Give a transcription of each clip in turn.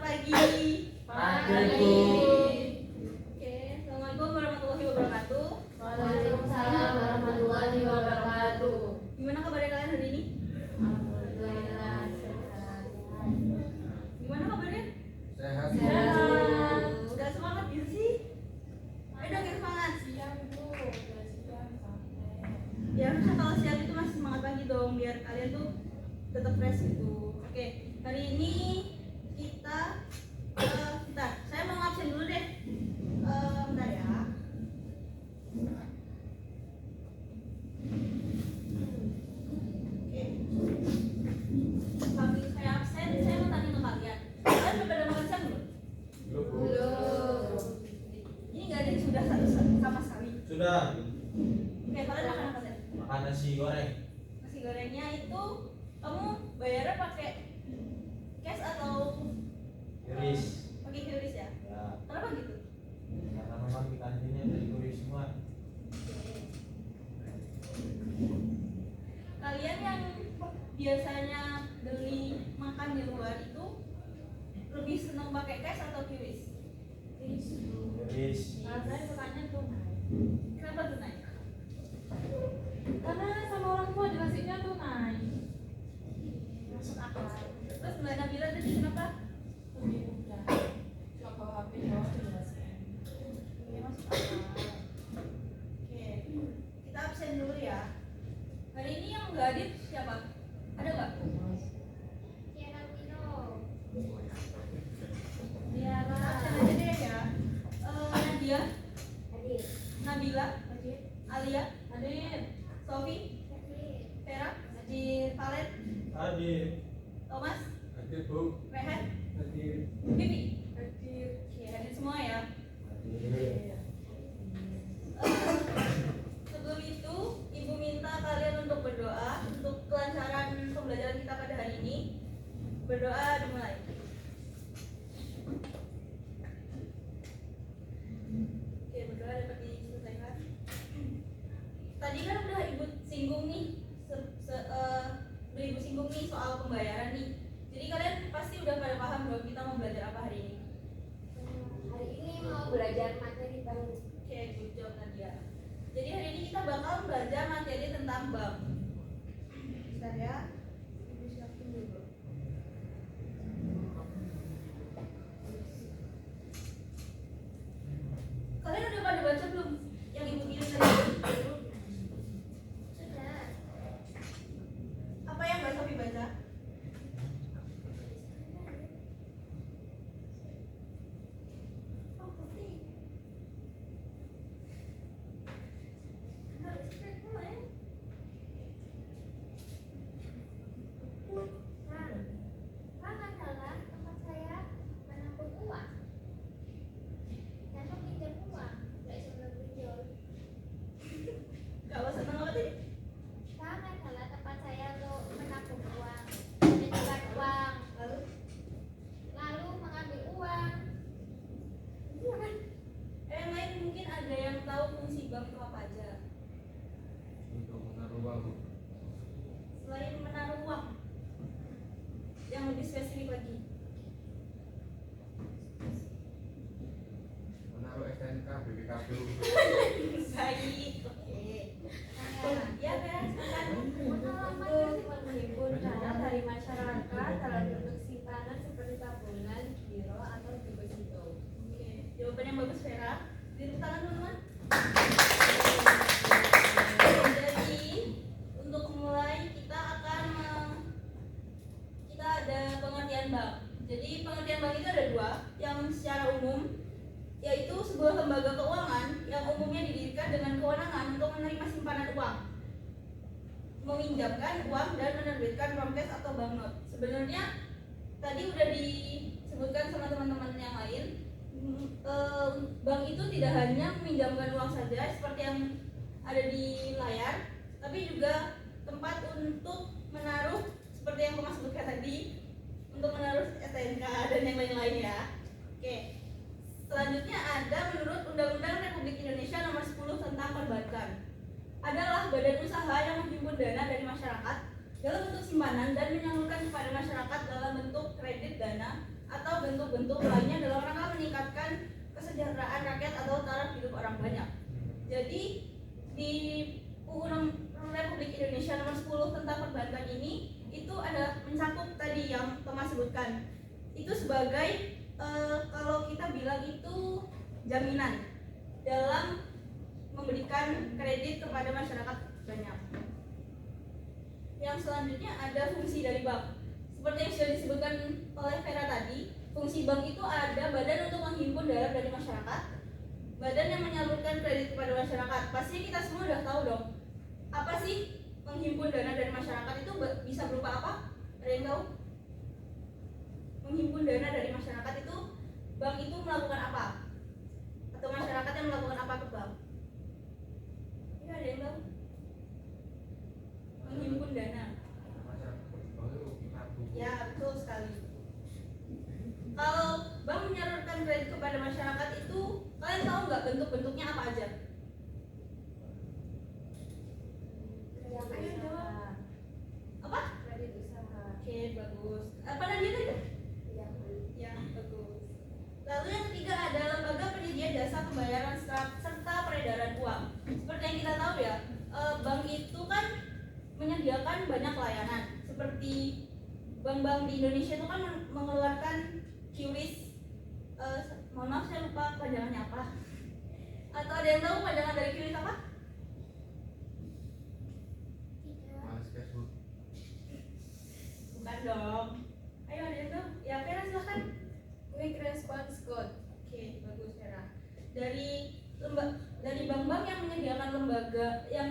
pagi. Pagi. Oke, Assalamualaikum warahmatullahi wabarakatuh. Waalaikumsalam warahmatullahi wabarakatuh. Gimana kabarnya kalian hari ini? Alhamdulillah sehat. Gimana kabarnya? Sehat. Sehat. Udah semangat gitu sih? Ayo dong yang semangat. Siang Bu, udah siang sampai. Ya harusnya kalau siang itu masih semangat lagi dong, biar kalian tuh tetap fresh gitu. Oke, hari ini kita bentar, saya mau ngabsen dulu deh. Bentar ya. Oke. Sambil saya absen, saya mau tanya ke kalian. Kalian udah pada makan siang belum? Belum. Ini nggak ada yang sudah satu sama sekali. Sudah. Oke, kalian makan apa sih? Makan nasi goreng. Nasi gorengnya itu kamu bayarnya pakai cash atau Iris. pakai QRIS ya? Ya. Kenapa gitu? Karena memang di kantinnya dari kuris semua. Kalian yang biasanya beli makan di luar itu lebih senang pakai cash atau QRIS? Iris. Nah, saya sukanya tunai. Kenapa tunai? Karena sama orang tua dikasihnya tunai. Masuk akal. Terus Mbak Nabila tadi kenapa? Lebih mudah. Cuma bawa HP doang jelaskan. Oke, masuk akal. Oke, kita absen dulu ya. Hari ini yang nggak hadir siapa? Ada nggak? Tiara. Absen aja deh ya. Nadia, Hadir. Nabila, Hadir. Alia, Hadir. Sofi, Vera, Hadir. Valen, Hadir. Thomas, Hadir Bu. Rehan, Hadir. Bibi. Hadir. Oke, hadir semua ya. Hadir. Sebelum itu, Ibu minta kalian untuk berdoa untuk kelancaran pembelajaran kita pada hari ini. Berdoa dimulai. Oke, berdoa dapat diselesaikan. Tadi kan udah Ibu singgung nih, udah Ibu singgung nih soal pembayaran nih. Jadi kalian pasti udah pada paham dong kita mau belajar apa hari ini. Hari ini mau belajar materi baru. Oke, good job Nadia. Jadi hari ini kita bakal belajar materi tentang bank. Bentar ya, Ibu siapin dulu. Kalian udah pada baca belum yang Ibu kirim tadi? Sudah. Apa yang Mbak Sofi baca? Oh, putih. Harus cek dulu ya. Bank adalah tempat saya menabung uang dan meminjam uang. Tidak cuma pinjol. Gak usah seneng apa tadi? Bank adalah tempat saya untuk menabung uang, menyetor uang, lalu mengambil uang. Yang lain mungkin ada yang tahu fungsi bank itu apa aja. Untuk menaruh uang. Selain menaruh uang, yang lebih spesifik lagi. Menaruh STNK, BPKB. Baik, oke. Ya, Vera, silakan. Untuk menghimpun dana dari masyarakat dalam bentuk simpanan seperti tabungan, giro, atau deposito. Oke, jawaban yang bagus Vera. Tepuk tangan teman-teman. Jadi untuk mulai kita akan kita ada pengertian bank. Jadi pengertian bank itu ada dua, yang secara umum yaitu sebuah lembaga keuangan yang umumnya didirikan dengan kewenangan untuk menerima simpanan uang, meminjamkan uang dan menerbitkan uang cash atau banknot. Sebenarnya tadi udah disebutkan sama teman-teman yang lain. Bank itu tidak hanya meminjamkan uang saja seperti yang ada di layar, tapi juga tempat untuk menaruh seperti yang Thomas sebutkan tadi, untuk menaruh STNK dan yang lain-lain ya. Oke. Selanjutnya ada menurut Undang-Undang Republik Indonesia Nomor 10 tentang Perbankan. Adalah badan usaha yang menghimpun dana dari masyarakat dalam bentuk simpanan dan menyalurkan kepada masyarakat dalam bentuk kredit dana atau bentuk-bentuk lainnya dalam rangka meningkatkan kesejahteraan rakyat atau taraf hidup orang banyak. Jadi di UU Republik Indonesia nomor 10 tentang perbankan ini itu ada mencakup tadi yang Thomas sebutkan. Itu sebagai kalau kita bilang itu jaminan dalam memberikan kredit kepada masyarakat banyak. Yang selanjutnya ada fungsi dari bank. Seperti yang sudah disebutkan oleh Vera tadi, fungsi bank itu ada badan untuk menghimpun dana dari masyarakat, badan yang menyalurkan kredit kepada masyarakat. Pasti kita semua udah tahu dong, apa sih menghimpun dana dari masyarakat itu bisa berupa apa? Ada yang tahu? Menghimpun dana dari masyarakat itu, bank itu melakukan apa? Atau masyarakat yang melakukan apa ke bank? Ini ada yang tahu? Menghimpun dana. Ya, betul sekali. Kalau bank menyalurkan kredit kepada masyarakat itu, kalian tahu nggak bentuk-bentuknya apa aja? Kredit usaha. Apa? Kredit usaha. Oke, bagus. Apa lagi tadi? Iya. Ya, bagus. Lalu yang ketiga ada lembaga penyedia jasa pembayaran serta peredaran uang. Seperti yang kita tahu ya, bank itu kan menyediakan banyak layanan. Seperti bank-bank di Indonesia itu kan mengeluarkan QRIS. Mohon maaf saya lupa panjangannya apa. Atau ada yang tahu panjangan dari QRIS apa? Males Facebook. Bukan dong. Ayo ada yang tahu? Ya Vera silahkan. Quick response code. Oke, bagus Vera. Dari bank-bank yang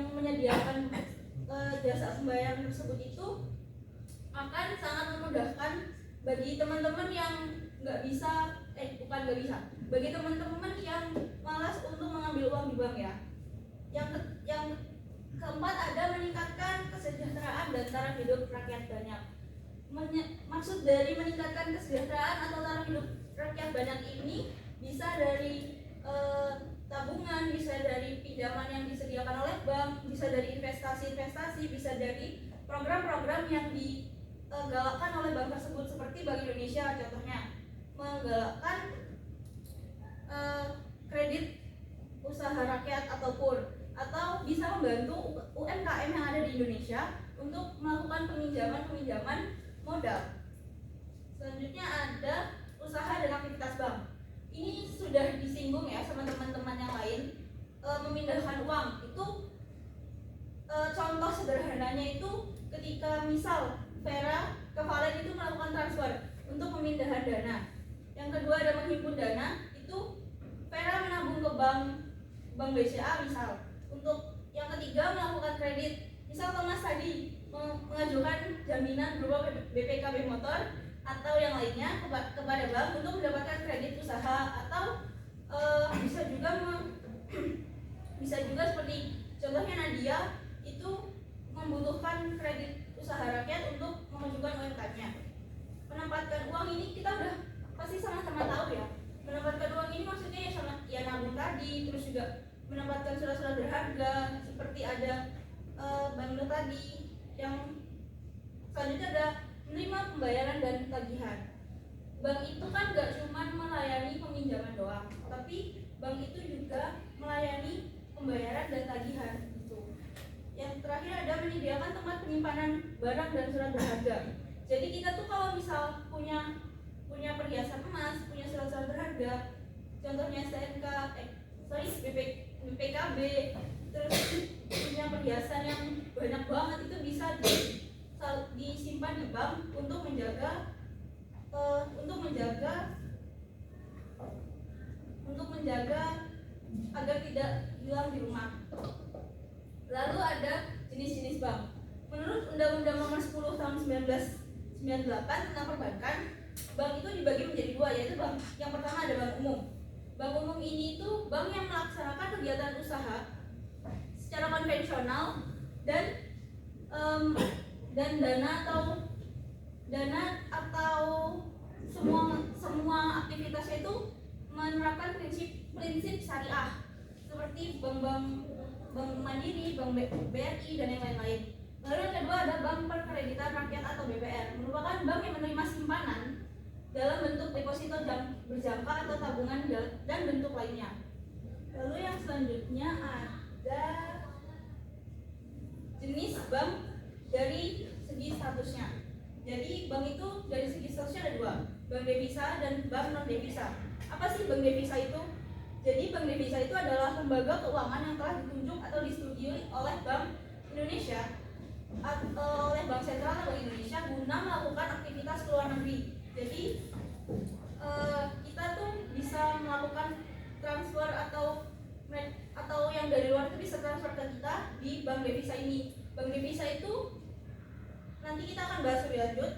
menyediakan jasa pembayaran tersebut itu akan sangat memudahkan bagi teman-teman yang bagi teman-teman yang malas untuk mengambil uang di bank ya. Yang keempat ada meningkatkan kesejahteraan dan taraf hidup rakyat banyak. Maksud dari meningkatkan kesejahteraan atau taraf hidup rakyat banyak ini bisa dari tabungan, bisa dari pinjaman yang disediakan oleh bank, bisa dari investasi-investasi, bisa dari program-program yang digalakkan oleh bank tersebut, seperti Bank Indonesia contohnya menggalakkan kredit usaha rakyat atau bisa membantu UMKM yang ada di Indonesia untuk melakukan peminjaman modal. Selanjutnya ada usaha dan aktivitas bank. Ini sudah disinggung ya sama teman-teman yang lain. Memindahkan uang itu contoh sederhananya itu ketika misal Vera ke Valen itu melakukan transfer untuk pemindahan dana. Yang kedua ada menghimpun dana, itu Vera menabung ke bank BCA misal. Untuk yang ketiga melakukan kredit, misal Thomas tadi mengajukan jaminan berupa BPKB motor atau yang lainnya kepada bank untuk mendapatkan kredit usaha, atau bisa juga seperti contohnya Nadia itu membutuhkan kredit usaha rakyat untuk memajukan UMKM-nya. Menempatkan uang ini kita udah pasti sama-sama tahu ya. Menempatkan uang ini maksudnya ya sama ya nabung tadi, terus juga menempatkan surat-surat berharga seperti ada banknote tadi. Yang selanjutnya ada menerima pembayaran dan tagihan. Bank itu kan gak cuma melayani peminjaman doang, tapi bank itu juga melayani pembayaran dan tagihan gitu. Yang terakhir ada menyediakan tempat penyimpanan barang dan surat berharga. Jadi kita tuh kalau misal punya perhiasan emas, punya surat-surat berharga, contohnya STNK, BPKB, terus punya perhiasan yang banyak banget, itu bisa disimpan di bank untuk menjaga agar tidak hilang di rumah. Lalu ada jenis-jenis bank. Menurut Undang-Undang Nomor 10 Tahun 1998 tentang perbankan, bank itu dibagi menjadi dua, yaitu bank yang pertama ada bank umum. Bank umum ini itu bank yang melaksanakan kegiatan usaha secara konvensional dan dana atau semua aktivitasnya itu menerapkan prinsip syariah seperti bank Mandiri, bank BRI dan yang lain-lain. Lalu yang kedua ada bank perkreditan rakyat atau BPR, merupakan bank yang menerima simpanan dalam bentuk deposito berjangka atau tabungan dan bentuk lainnya. Lalu yang selanjutnya ada jenis bank dari segi statusnya. Jadi bank itu dari segi statusnya ada dua, bank devisa dan bank non devisa. Apa sih bank devisa itu? Jadi bank devisa itu adalah lembaga keuangan yang telah ditunjuk atau disetujui oleh Bank Indonesia atau oleh Bank Sentral atau Bank Indonesia guna melakukan aktivitas ke luar negeri. Jadi kita tuh bisa melakukan transfer atau yang dari luar itu bisa transfer ke kita di bank devisa ini. Bank devisa itu nanti kita akan bahas lebih lanjut.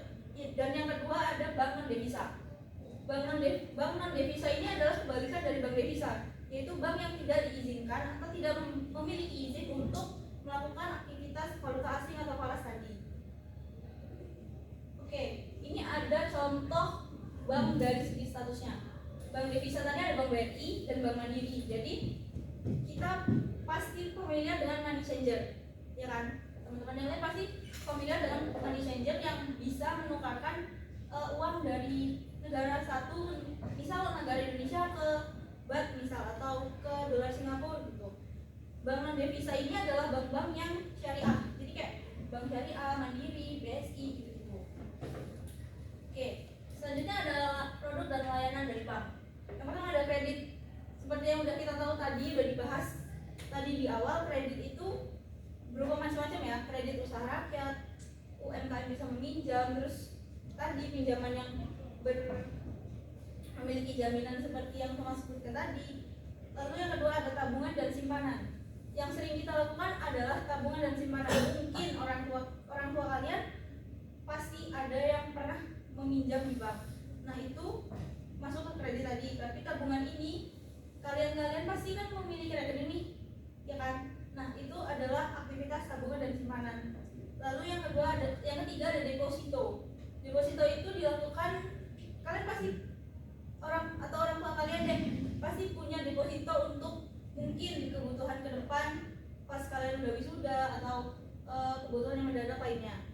Dan yang kedua ada bank non devisa. Bank non devisa ini adalah kebalikan dari bank devisa, yaitu bank yang tidak diizinkan atau tidak memiliki izin untuk melakukan aktivitas valuta asing atau falas tadi. Oke, ini ada contoh bank dari segi statusnya. Bank devisa tadi ada Bank BRI dan Bank Mandiri. Jadi kita pasti familiar dengan money changer, ya kan? Teman-teman yang lain pasti familiar dengan money changer yang bisa menukarkan uang dari negara satu, misal negara Indonesia ke baht misal atau ke dolar Singapura gitu. Bank non devisa ini adalah bank-bank yang syariah. Jadi kayak Bank Syariah, Mandiri, BSI gitu. Oke, selanjutnya adalah produk dan layanan dari bank. Yang pertama ada kredit. Seperti yang udah kita tahu tadi, udah dibahas tadi di awal, kredit itu berupa macam-macam ya. Kredit usaha rakyat, UMKM bisa meminjam, terus tadi pinjaman yang memiliki jaminan seperti yang Thomas sebutkan tadi. Lalu yang kedua ada tabungan dan simpanan. Yang sering kita lakukan adalah tabungan dan simpanan. Mungkin orang tua kalian pasti ada yang pernah meminjam di bank. Nah itu masuk ke kredit tadi. Tapi tabungan ini kalian pasti kan memiliki rekening nih, ya kan? Nah itu adalah aktivitas tabungan dan simpanan. Lalu yang ketiga ada deposito. Deposito itu dilakukan, kalian pasti orang tua kalian deh pasti punya deposito untuk mungkin kebutuhan ke depan pas kalian udah wisuda atau kebutuhan yang mendadak lainnya.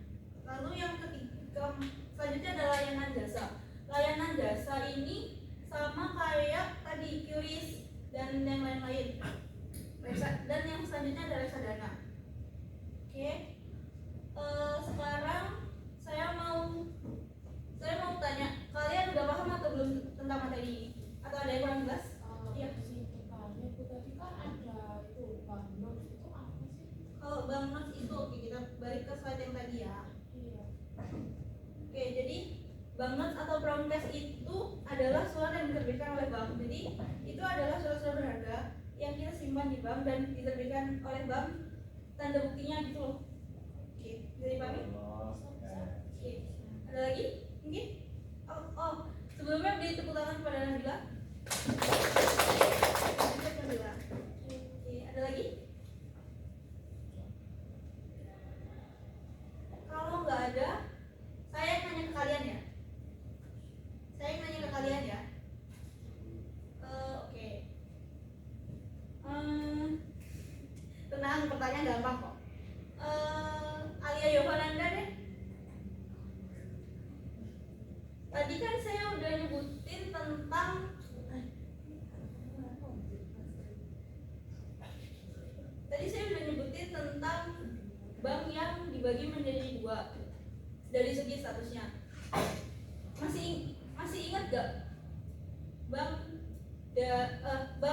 Lalu yang ketiga selanjutnya ada layanan jasa. Layanan jasa ini sama kayak tadi QRIS dan yang lain-lain. Dan yang selanjutnya ada reksadana. Oke. Sekarang saya mau tanya, kalian udah paham atau belum tentang materi ini? Atau ada yang kurang jelas? Iya. Itu tadi kan ada itu banknote itu apa sih? Kalau banknote itu oke, kita balik ke slide yang tadi ya. Iya. Oke, jadi banknote atau brown cash itu adalah surat yang diterbitkan oleh bank. Jadi itu adalah surat-surat berharga yang kita simpan di bank dan diterbitkan oleh bank, tanda buktinya gitu loh. Oke, jadi pahami? Oke, ada lagi? Mungkin? Sebelumnya beri tepuk tangan kepada Nabila. Nabila. Oke, ada lagi? Kalau nggak ada, saya nanya ke kalian ya. Oke. Tenang, pertanyaan gampang kok. Alia Yohananda deh. Tadi kan saya udah nyebutin tentang bank yang dibagi menjadi dua dari segi statusnya. Masih ingat gak bank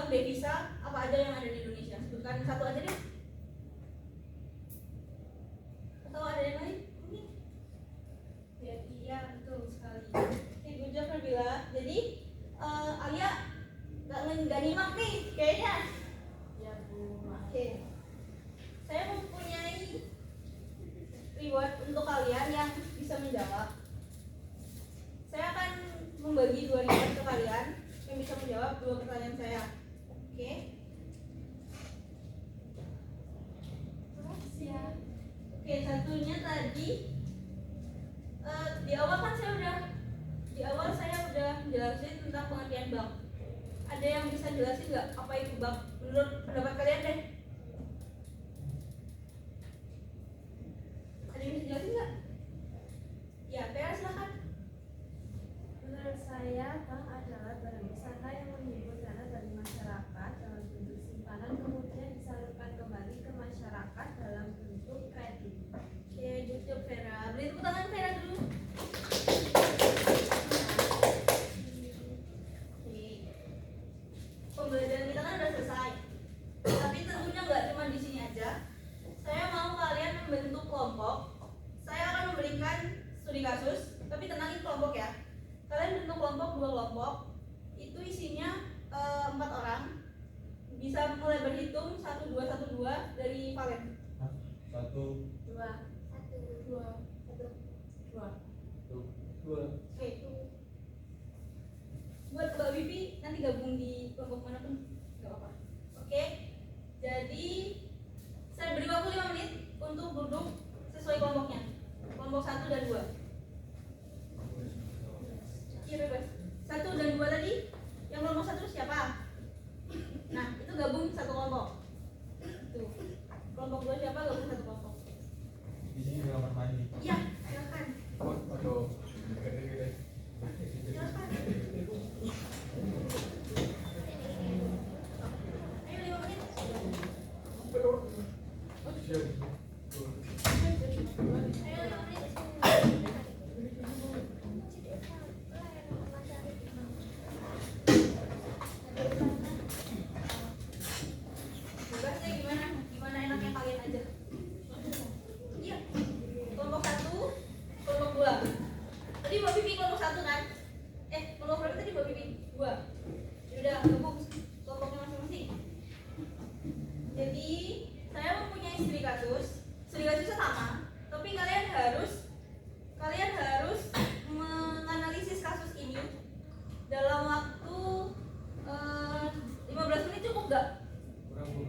devisa apa aja yang ada di Indonesia? Sebutkan satu aja deh. Atau ada yang lain? Mungkin? Ya, iya betul sekali. Oke, good job Nabila. Jadi Alia nggak nyimak nih kayaknya. Ya Bu. Oke. Saya mempunyai reward untuk kalian yang bisa menjawab. Saya akan membagi 2 reward ke kalian yang bisa menjawab 2 pertanyaan saya. Oke? Siap. Oke, satunya tadi di awal saya udah jelasin tentang pengertian bank. Ada yang bisa jelasin nggak apa itu bank menurut pendapat kalian deh? Ada yang bisa jelasin nggak? Ya, Vera silakan. Menurut job Vera. Beri tepuk tangan Vera dulu. Oke. Pembelajaran kita kan udah selesai. Tapi tentunya nggak cuma di sini aja. Saya mau kalian membentuk kelompok. Saya akan memberikan studi kasus, tapi tenangin kelompok ya. Kalian bentuk kelompok, 2 kelompok. Itu isinya 4 orang. Bisa mulai berhitung 1 2 1 2 dari Valen. 1 2 1 2 2 Oke. Buat Mbak Vivi nanti gabung di kelompok manapun nggak apa-apa. Oke. Jadi saya beri waktu 5 menit untuk duduk sesuai kelompoknya. Kelompok 1 dan 2. Iya bebas. 1 dan 2 tadi. Yang kelompok 1 siapa? Nah, itu gabung satu kelompok. Tuh. Kelompok 2 siapa? Gabung satu kelompok. di sini di kamar mandi. Iya, silakan. Waduh, gede-gede. Silakan. Ayo 5 menit. Siap. Ayo 5 menit. Bebasnya gimana? Gimana enaknya kalian aja. Iya. Kelompok 1, kelompok 2. Tadi Mbak Vivi kelompok 1 kan? Kelompok berapa tadi Mbak Vivi? 2. Yaudah, gabung kelompoknya masing-masing. Jadi, saya mempunyai studi kasus. Studi kasusnya sama, tapi kalian harus menganalisis kasus ini dalam waktu 15 menit cukup nggak? Kurang, Bu.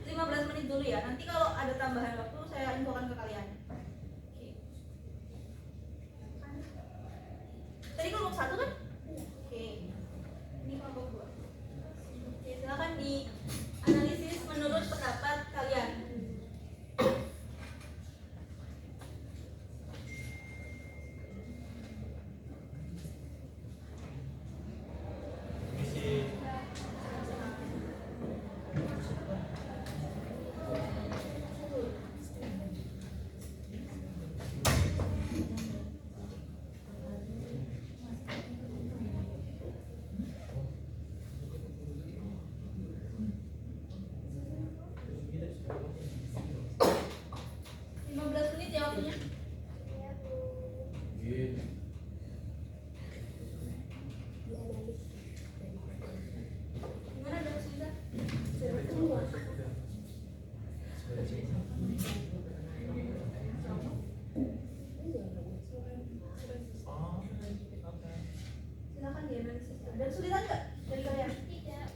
15 menit dulu ya. Nanti kalau ada tambahan waktu saya infokan ke kalian. Oke. Tadi kelompok 1 kan? Oke. Ini kelompok 2. Oke, silakan dianalisis menurut pendapat kalian. Misi. Ya waktunya. Gini. Gimana Dok Sinta? Silakan dianalisis. Dan kesulitan nggak dari kalian? Tidak.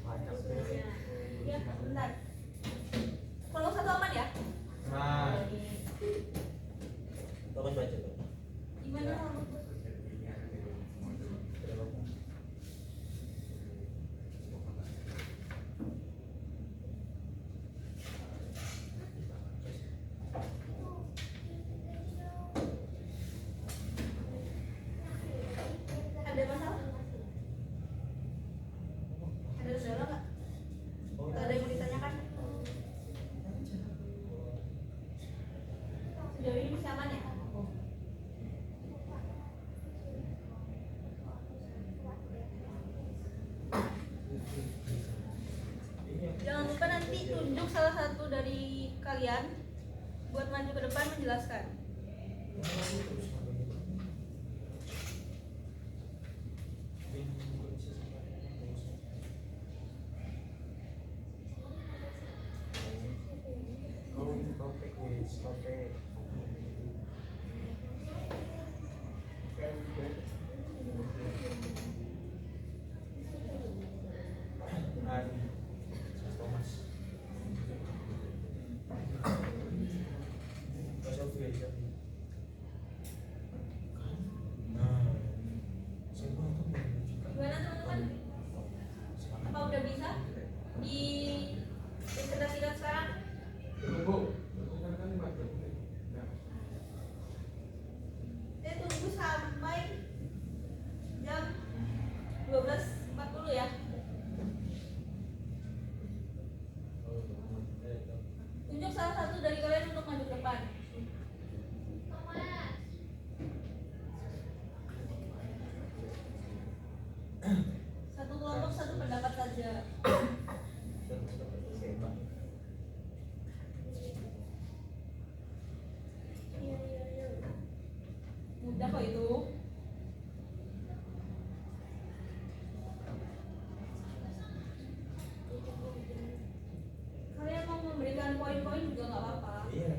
Ya, bentar. Kelompok 1 aman ya? Nah, Tolong baca tuh. Gimana kelompok 2? Ada masalah? Ada kendala nggak? Nggak ada yang mau ditanyakan? Sejauh ini masih aman ya? Jangan lupa nanti tunjuk salah satu dari kalian buat maju ke depan menjelaskan. Gimana teman-teman? Apa udah bisa dipresentasikan sekarang? Bu. Kan mati. Nah. Udah kok itu. Kalian mau memberikan poin-poin juga nggak apa-apa. Iya.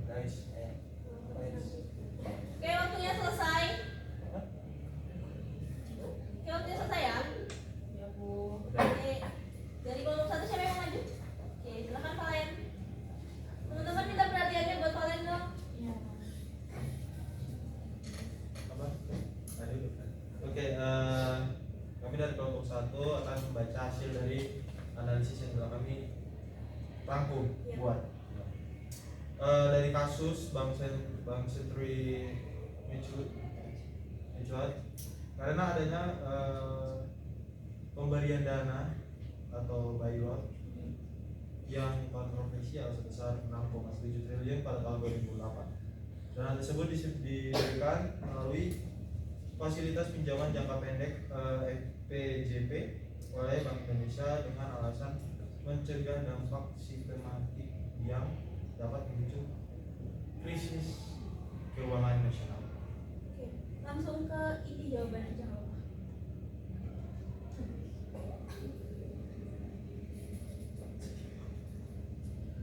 Nice. Oke, waktunya selesai. Oke, waktunya selesai ya. Ya Bu. Oke. Dari kelompok 1 siapa yang mau maju? Oke, silakan Valen. Teman-teman minta perhatiannya buat Valen dong. Iya. Apa? Tadi udah. Oke, kami dari kelompok 1 akan membaca hasil dari analisis yang telah kami rangkum Iya. buat. Dari kasus Bank Senturi Mutual, karena adanya pemberian dana atau buyout yang kontroversial sebesar 6,7 triliun pada tahun 2008. Dana tersebut diberikan melalui fasilitas pinjaman jangka pendek FPJP oleh Bank Indonesia dengan alasan mencegah dampak sistematik yang dapat memicu krisis keuangan nasional. Oke, langsung ke inti jawaban aja nggak apa-apa.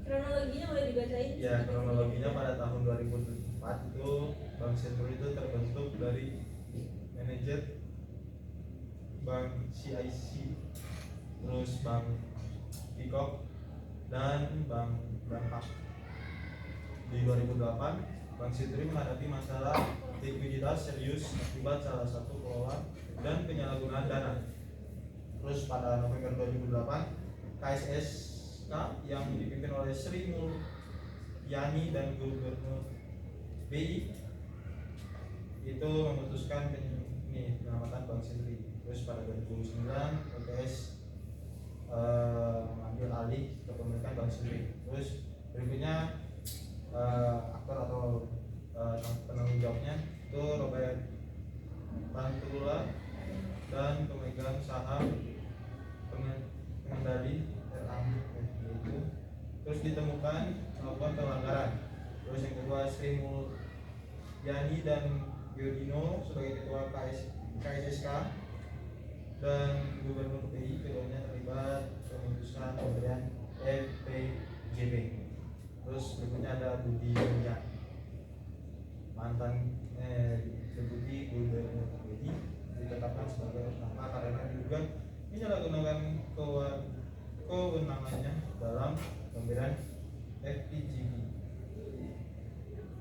Kronologinya boleh dibacain? Ya, kronologinya pada tahun 2004 itu Bank Senturi itu terbentuk dari manajer Bank CIC, terus Bank Bikok, dan Bank Hak. Di 2008, Bank Senturi menghadapi masalah likuiditas serius akibat salah satu kelola dan penyalahgunaan dana. Terus pada November 2008, KSSK yang dipimpin oleh Sri Mulyani dan Gubernur BI itu memutuskan penyelamatan Bank Senturi. Terus pada 2009, LPS mengambil alih kepemilikan Bank Senturi. Terus berikutnya aktor atau penanggung jawabnya itu Robert Pantula dan pemegang saham pengendali itu. Terus ditemukan melakukan pelanggaran. Terus yang kedua Sri Mulyani dan Giordino sebagai ketua KSSK dan Gubernur BI keduanya terlibat pemutusan pemberian FPJP. Terus berikutnya ada Budi Mulya, mantan deputi Gubernur BI, ditetapkan sebagai tersangka karena diduga menyalahgunakan kewenangannya dalam pemberian FPJP.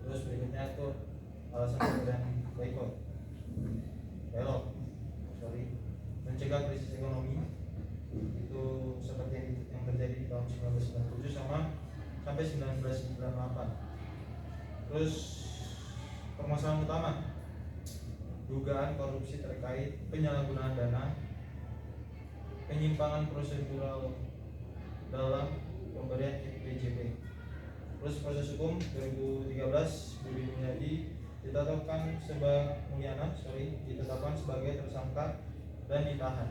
Terus berikutnya itu alasan pemberian mencegah krisis ekonomi itu seperti yang terjadi di tahun 1997 sampai 1998. Terus permasalahan utama dugaan korupsi terkait penyalahgunaan dana, penyimpangan prosedural dalam pemberian FPJP. Terus proses hukum 2013 Budi Mulyadi ditetapkan sebagai tersangka dan ditahan.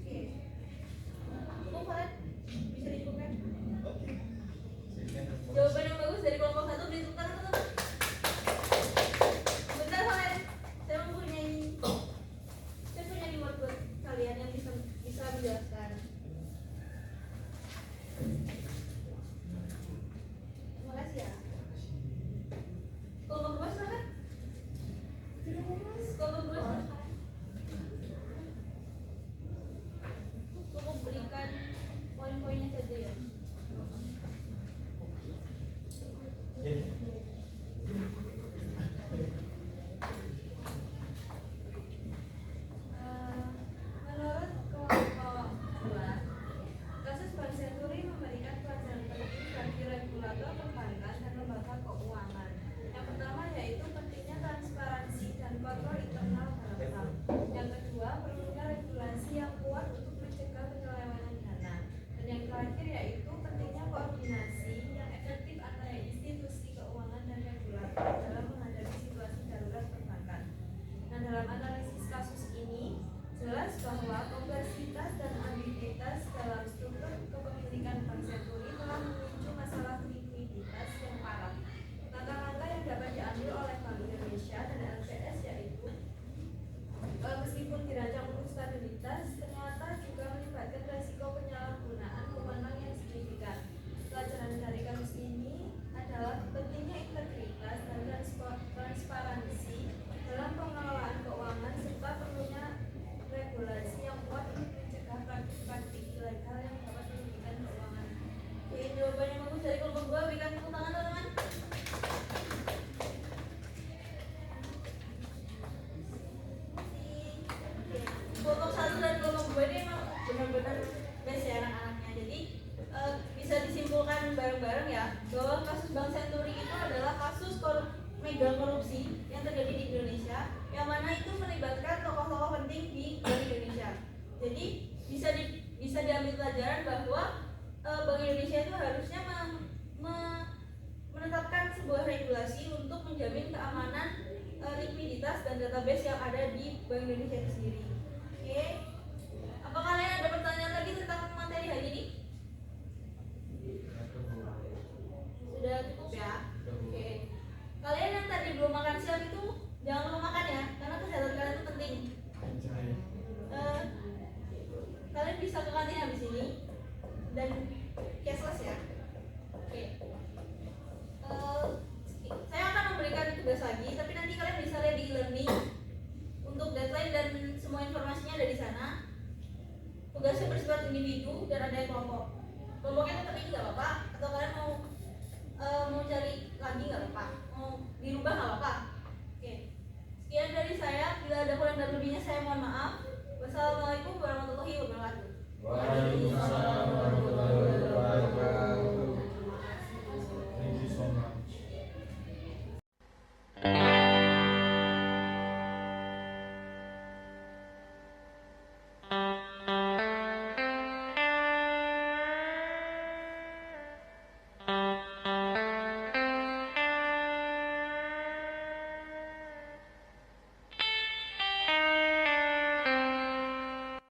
Oke. Cukup Valen? Bisa dicukupkan? Oke. Jawaban yang bagus dari kelompok 1 beri tepuk tangan teman-teman. Bentar Valen, saya punya reward buat kalian yang bisa menjelaskan. Terima kasih ya. Kelompok 2 silakan. Kelompok 2 silakan. Cukup berikan poin-poinnya saja ya. Menurut kelompok 2, kasus Bank Senturi memberikan pelajaran penting bagi regulator perbankan dan lembaga keuangan. Yang pertama yaitu pentingnya transparansi dan kontrol internal dalam bank. Yang kedua, perlunya regulasi yang kuat untuk mencegah penyelewengan dana. Dan yang terakhir yaitu pentingnya koordinasi yang efektif antara institusi keuangan dan regulator dalam menghadapi situasi darurat perbankan. Nah, dalam analisis kasus ini jelas bahwa kompleksitas dan ambiguitas dalam struktur kepemilikan Bank Senturi telah memicu masalah likuiditas yang parah. Langkah-langkah korupsi yang terjadi di Indonesia, yang mana itu melibatkan tokoh-tokoh penting di Bank Indonesia. Jadi bisa diambil pelajaran bahwa Bank Indonesia itu harusnya menetapkan sebuah regulasi untuk menjamin keamanan likuiditas dan database yang ada di Bank Indonesia itu sendiri.